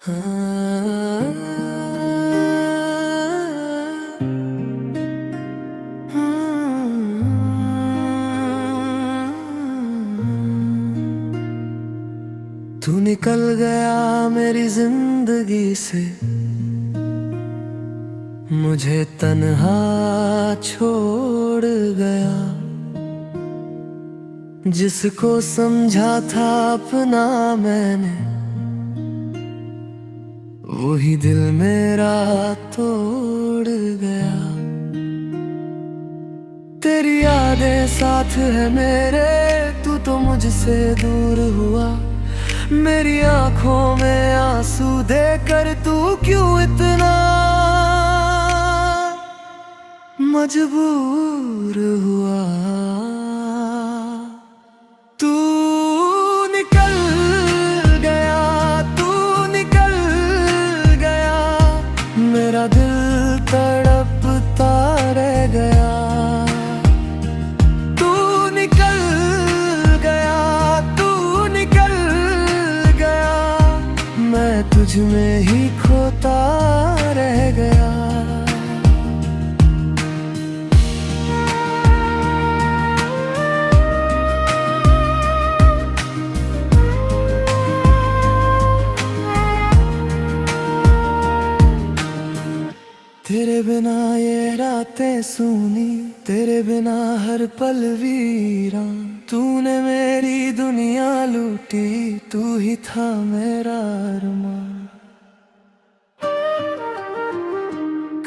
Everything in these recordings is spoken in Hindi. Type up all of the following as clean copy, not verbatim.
तू निकल गया मेरी जिंदगी से, मुझे तन्हा छोड़ गया। जिसको समझा था अपना मैंने, वही दिल मेरा तोड़ गया। तेरी यादें साथ है मेरे, तू तो मुझसे दूर हुआ। मेरी आंखों में आंसू देकर तू क्यों इतना मजबूर हुआ। तू निकल गया, तू निकल गया, मेरा दिल तड़पता रह गया। तू निकल गया, तू निकल गया, मैं तुझ में ही खोता रह गया। तेरे बिना ये रातें सूनी, तेरे बिना हर पल वीरान। तूने मेरी दुनिया लूटी, तू ही था मेरा अरमान।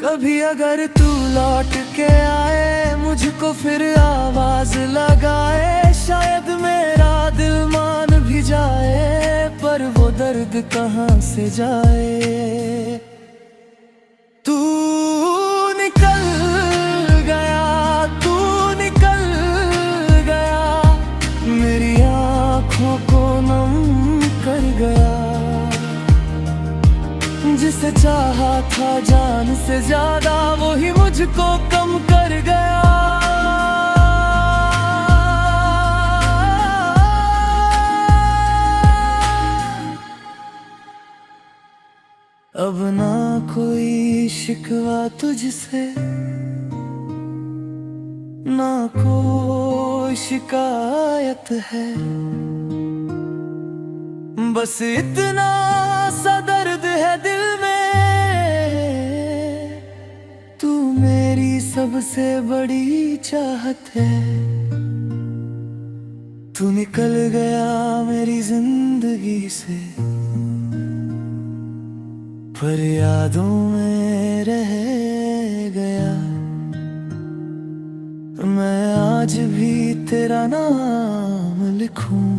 कभी अगर तू लौट के आए, मुझको फिर आवाज लगाए। शायद मेरा दिल मान भी जाए, पर वो दर्द कहाँ से जाए। तू निकल गया, तू निकल गया, मेरी आँखों को नम कर गया। जिसे चाहा था जान से ज्यादा, वो ही मुझको कम कर गया। अब ना कोई शिकवा तुझसे, ना कोई शिकायत है। बस इतना सा दर्द है दिल में, तू मेरी सबसे बड़ी चाहत है। तू निकल गया मेरी जिंदगी से, पर यादों में रह गया। मैं आज भी तेरा नाम लिखूं,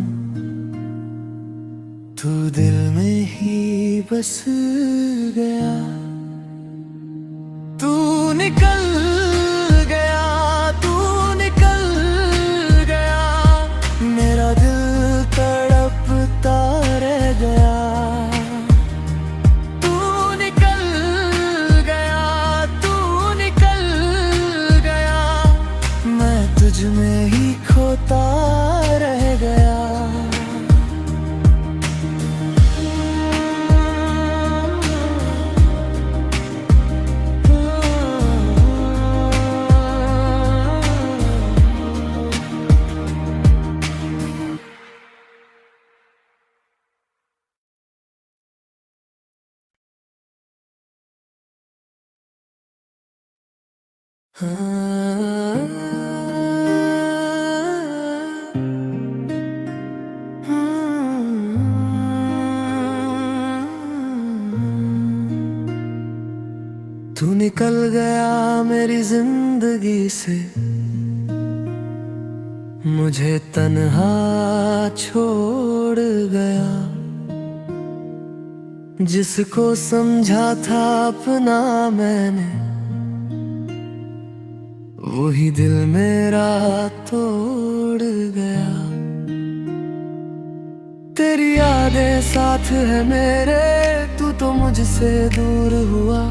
तू दिल में ही बस गया। तू निकल गया, तू निकल गया, मेरा दिल तड़पता रह गया। तुझ में ही खोता रह गया। तू निकल गया मेरी जिंदगी से, मुझे तन्हा छोड़ गया। जिसको समझा था अपना मैंने, वही दिल मेरा तोड़ गया। तेरी यादें साथ है मेरे, तू तो मुझसे दूर हुआ।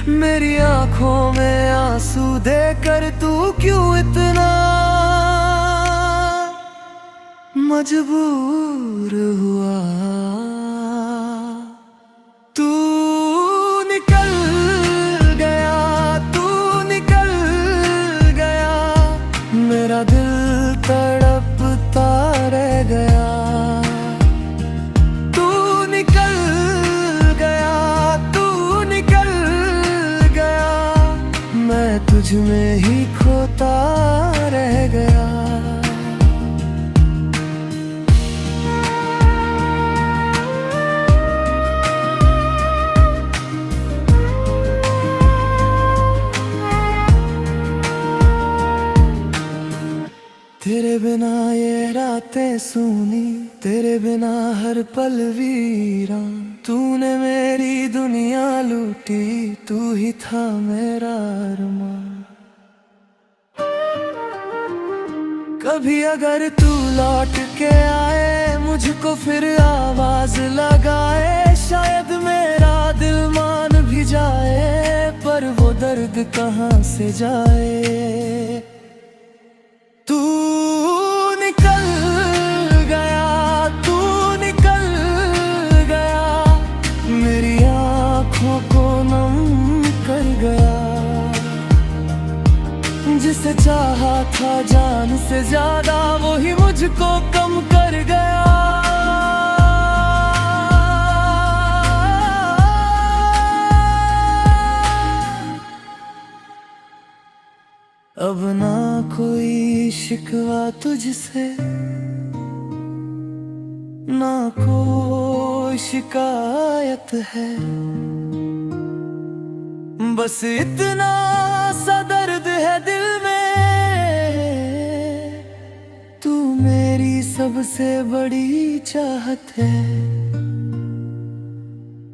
मेरी आंखों में आंसू देकर तू क्यों इतना मजबूर हुआ। रातें सूनी, तेरे बिना हर पल वीरान। तूने मेरी दुनिया लूटी, तू ही था मेरा अरमान। कभी अगर तू लौट के आए, मुझको फिर आवाज लगाए। शायद मेरा दिल मान भी जाए, पर वो दर्द कहाँ से जाए। तू निकल गया, तू निकल गया, मेरी आँखों को नम कर गया। जिसे चाहा था जान से ज्यादा, वो ही मुझको कम कर गया। अब ना कोई शिकवा तुझसे, ना कोई शिकायत है। बस इतना सा दर्द है दिल में, तू मेरी सबसे बड़ी चाहत है।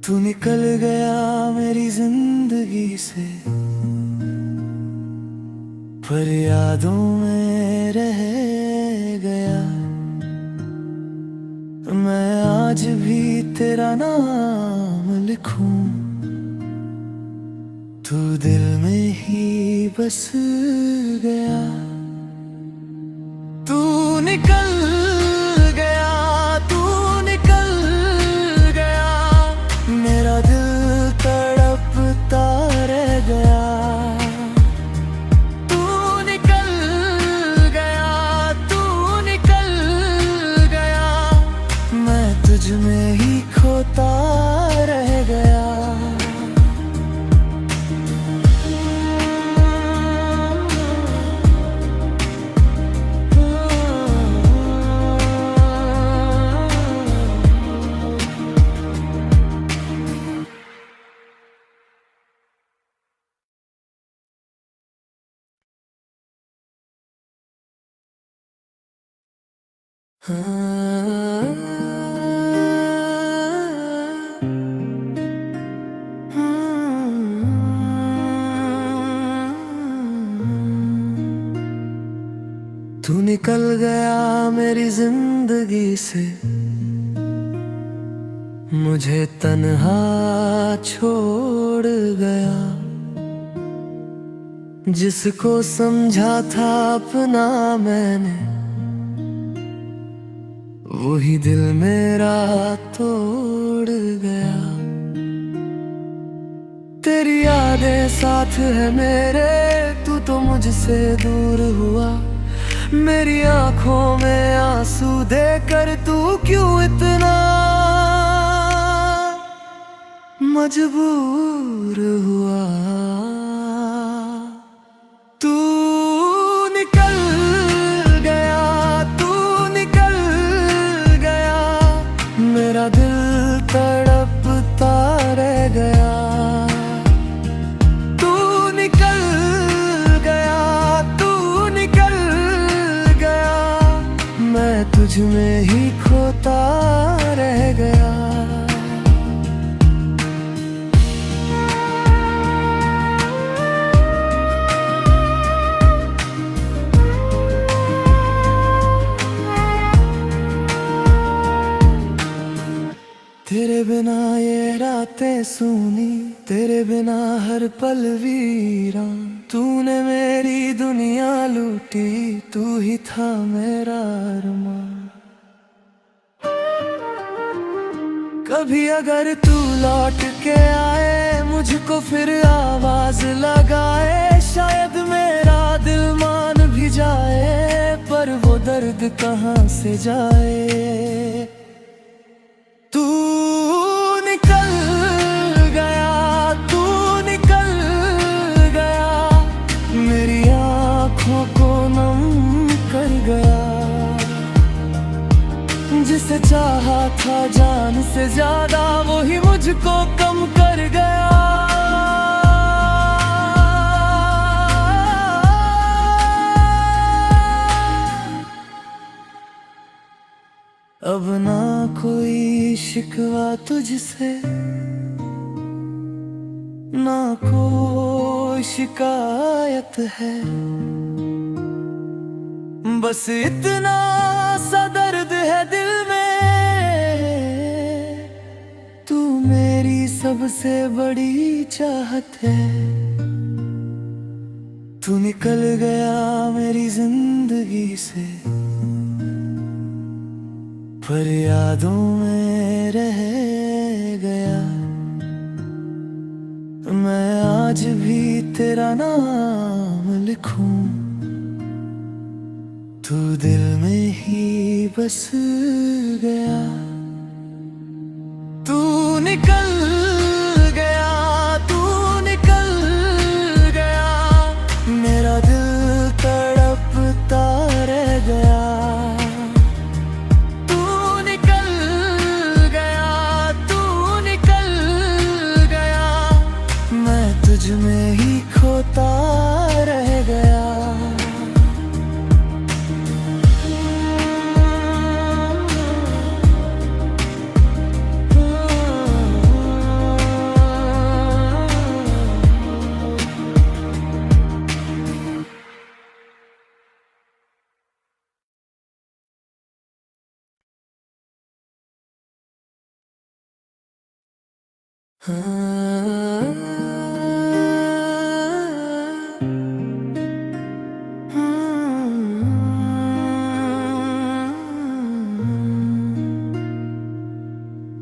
तू निकल गया मेरी जिंदगी से, पर यादों में रह गया। मैं आज भी तेरा नाम लिखूं, तू दिल में ही बस गया। तू निकल गया, तू निकल गया, मेरा दिल तड़पता रह गया। तुझ में ही खोता रह गया। तू निकल गया मेरी जिंदगी से, मुझे तन्हा छोड़ गया। जिसको समझा था अपना मैंने, वही दिल मेरा तोड़ गया। तेरी यादें साथ है मेरे, तू तो मुझसे दूर हुआ। मेरी आंखों में आंसू देकर तू क्यों इतना मजबूर हुआ। तू निकल गया, तू निकल गया, मेरा दिल तड़पता रह गया। तुझ में ही खोता रह गया। तेरे बिना ये रातें सूनी, तेरे बिना हर पल वीरान। तूने मेरी दुनिया लूटी, तू ही था मेरा अरमान। कभी अगर तू लौट के आए, मुझको फिर आवाज लगाए। शायद मेरा दिल मान भी जाए, पर वो दर्द कहाँ से जाए। तू निकल गया, तू निकल गया, मेरी आँखों को नम कर गया। जिसे चाहा था जान से ज्यादा, वो ही मुझको कम कर गया। अब ना कोई शिकवा तुझसे, ना कोई शिकायत है। बस इतना सा दर्द है दिल में, तू मेरी सबसे बड़ी चाहत है। तू निकल गया मेरी जिंदगी से, पर यादों में रह गया। मैं आज भी तेरा नाम लिखूं, तू दिल में ही बस गया। तू निकल गया, तू निकल गया, मेरा दिल तड़पता रह गया। तू निकल गया, तू निकल गया, मैं तुझ में ही खोता रह गया।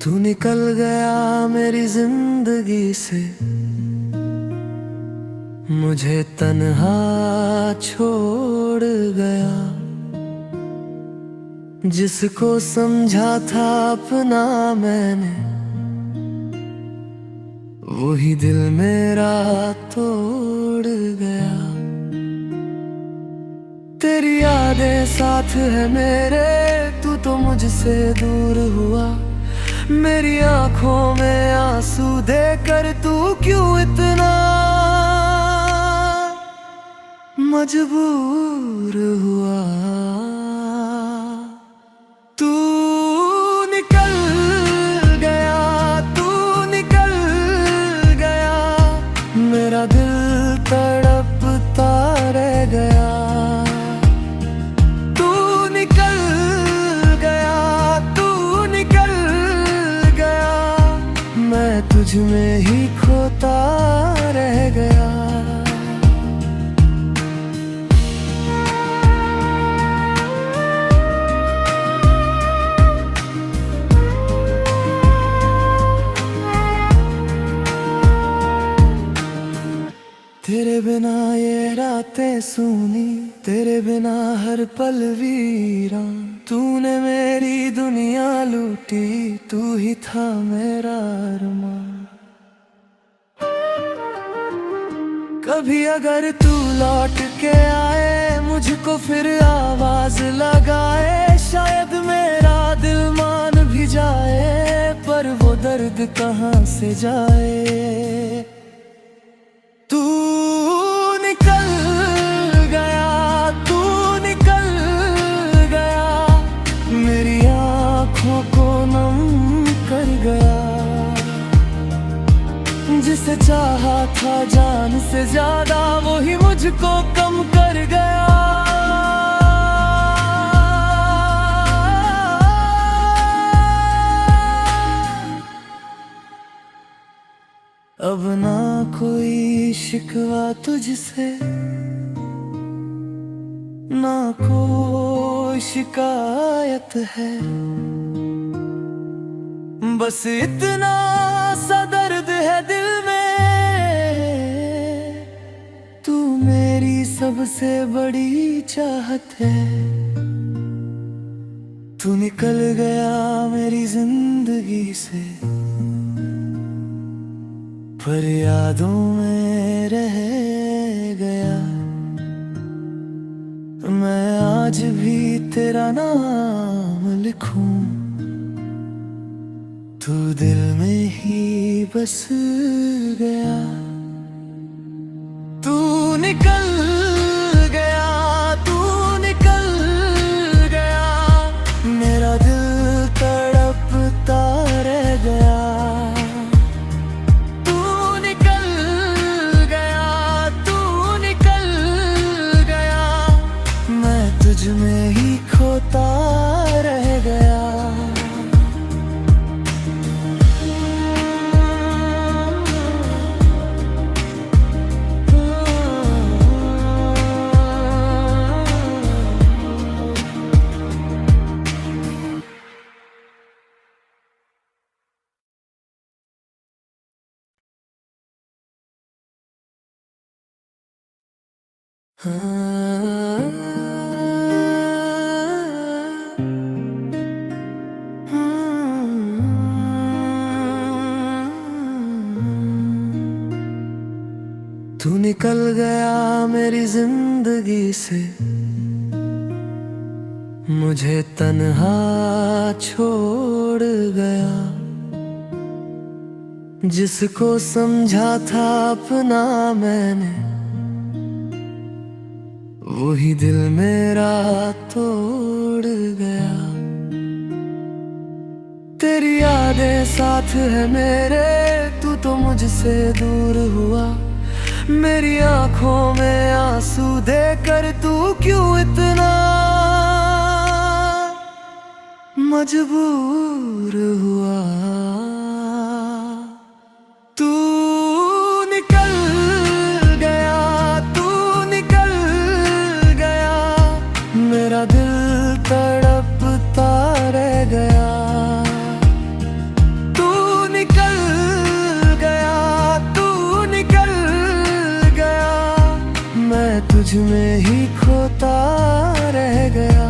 तू निकल गया मेरी जिंदगी से, मुझे तन्हा छोड़ गया। जिसको समझा था अपना मैंने, वही दिल मेरा तोड़ गया। तेरी यादें साथ है मेरे, तू तो मुझसे दूर हुआ। मेरी आंखों में आंसू देकर तू क्यों इतना मजबूर हुआ। तू निकल गया, तू निकल गया, मेरा दिल तड़पता रह गया। तू निकल गया, तू निकल गया, मैं तुझ में ही खोता रह गया। तेरे बिना ये रातें सूनी, तेरे बिना हर पल वीरान। तूने मेरी दुनिया लूटी, तू ही था मेरा अरमान। कभी अगर तू लौट के आए, मुझको फिर आवाज लगाए। शायद मेरा दिल मान भी जाए, पर वो दर्द कहाँ से जाए। तू निकल गया, तू निकल गया, मेरी आँखों को नम कर गया। जिसे चाहा था जान से ज्यादा, वो ही मुझको कम कर गया। अब ना कोई शिकवा तुझसे, ना कोई शिकायत है। बस इतना सा दर्द है दिल में, तू मेरी सबसे बड़ी चाहत है। तू निकल गया मेरी जिंदगी से, पर यादों में रह गया। मैं आज भी तेरा नाम लिखूं, तू दिल में ही बस गया। तू निकल गया, तू निकल गया, मेरा दिल तू निकल गया मेरी जिंदगी से, मुझे तन्हा छोड़ गया। जिसको समझा था अपना मैंने, वही दिल मेरा तोड़ गया। तेरी यादें साथ है मेरे, तू तो मुझसे दूर हुआ। मेरी आंखों में आंसू देकर तू क्यों इतना मजबूर हुआ। तू निकल गया, तू निकल गया, मेरा दिल तड़पता रह गया। तू निकल गया, तू निकल गया, मैं तुझ में ही खोता रह गया।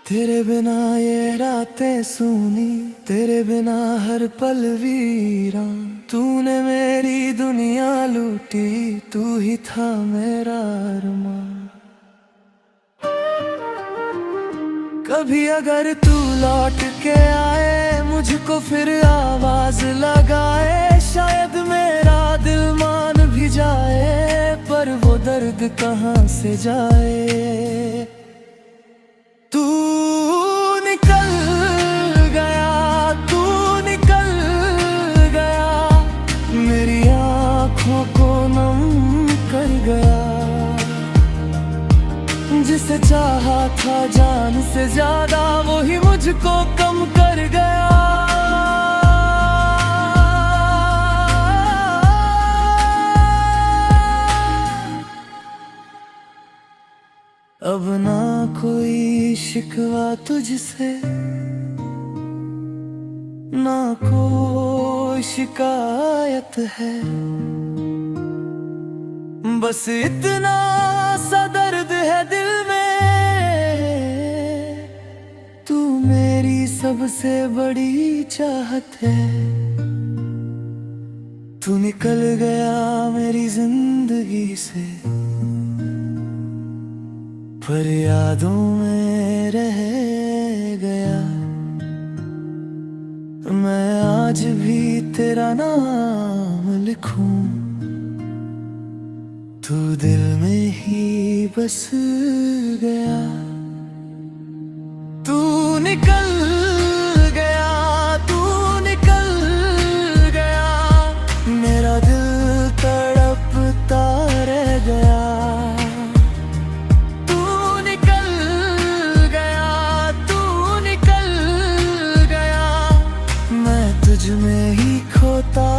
तेरे बिना ये रातें सूनी, तेरे बिना हर पल वीरान। तूने मेरी दुनिया लूटी, तू ही था मेरा अरमान। कभी अगर तू लौट के आए, मुझको फिर आवाज लगाए। शायद मेरा दिल मान भी जाए, पर वो दर्द कहाँ से जाए। तू निकल गया, तू निकल गया, मेरी आँखों को नम कर गया। जिसे चाहा था जान से ज्यादा, वो ही मुझको कम कर गया। अब ना कोई शिकवा तुझसे, ना कोई शिकायत है। बस इतना सा दर्द है दिल में, तू मेरी सबसे बड़ी चाहत है। तू निकल गया मेरी जिंदगी से, पर यादों में रह गया। मैं आज भी तेरा नाम लिखूं, तू दिल में ही बस गया। तू निकल गया, तू निकल गया, मेरा दिल तड़पता रह गया। तुझ में ही खोता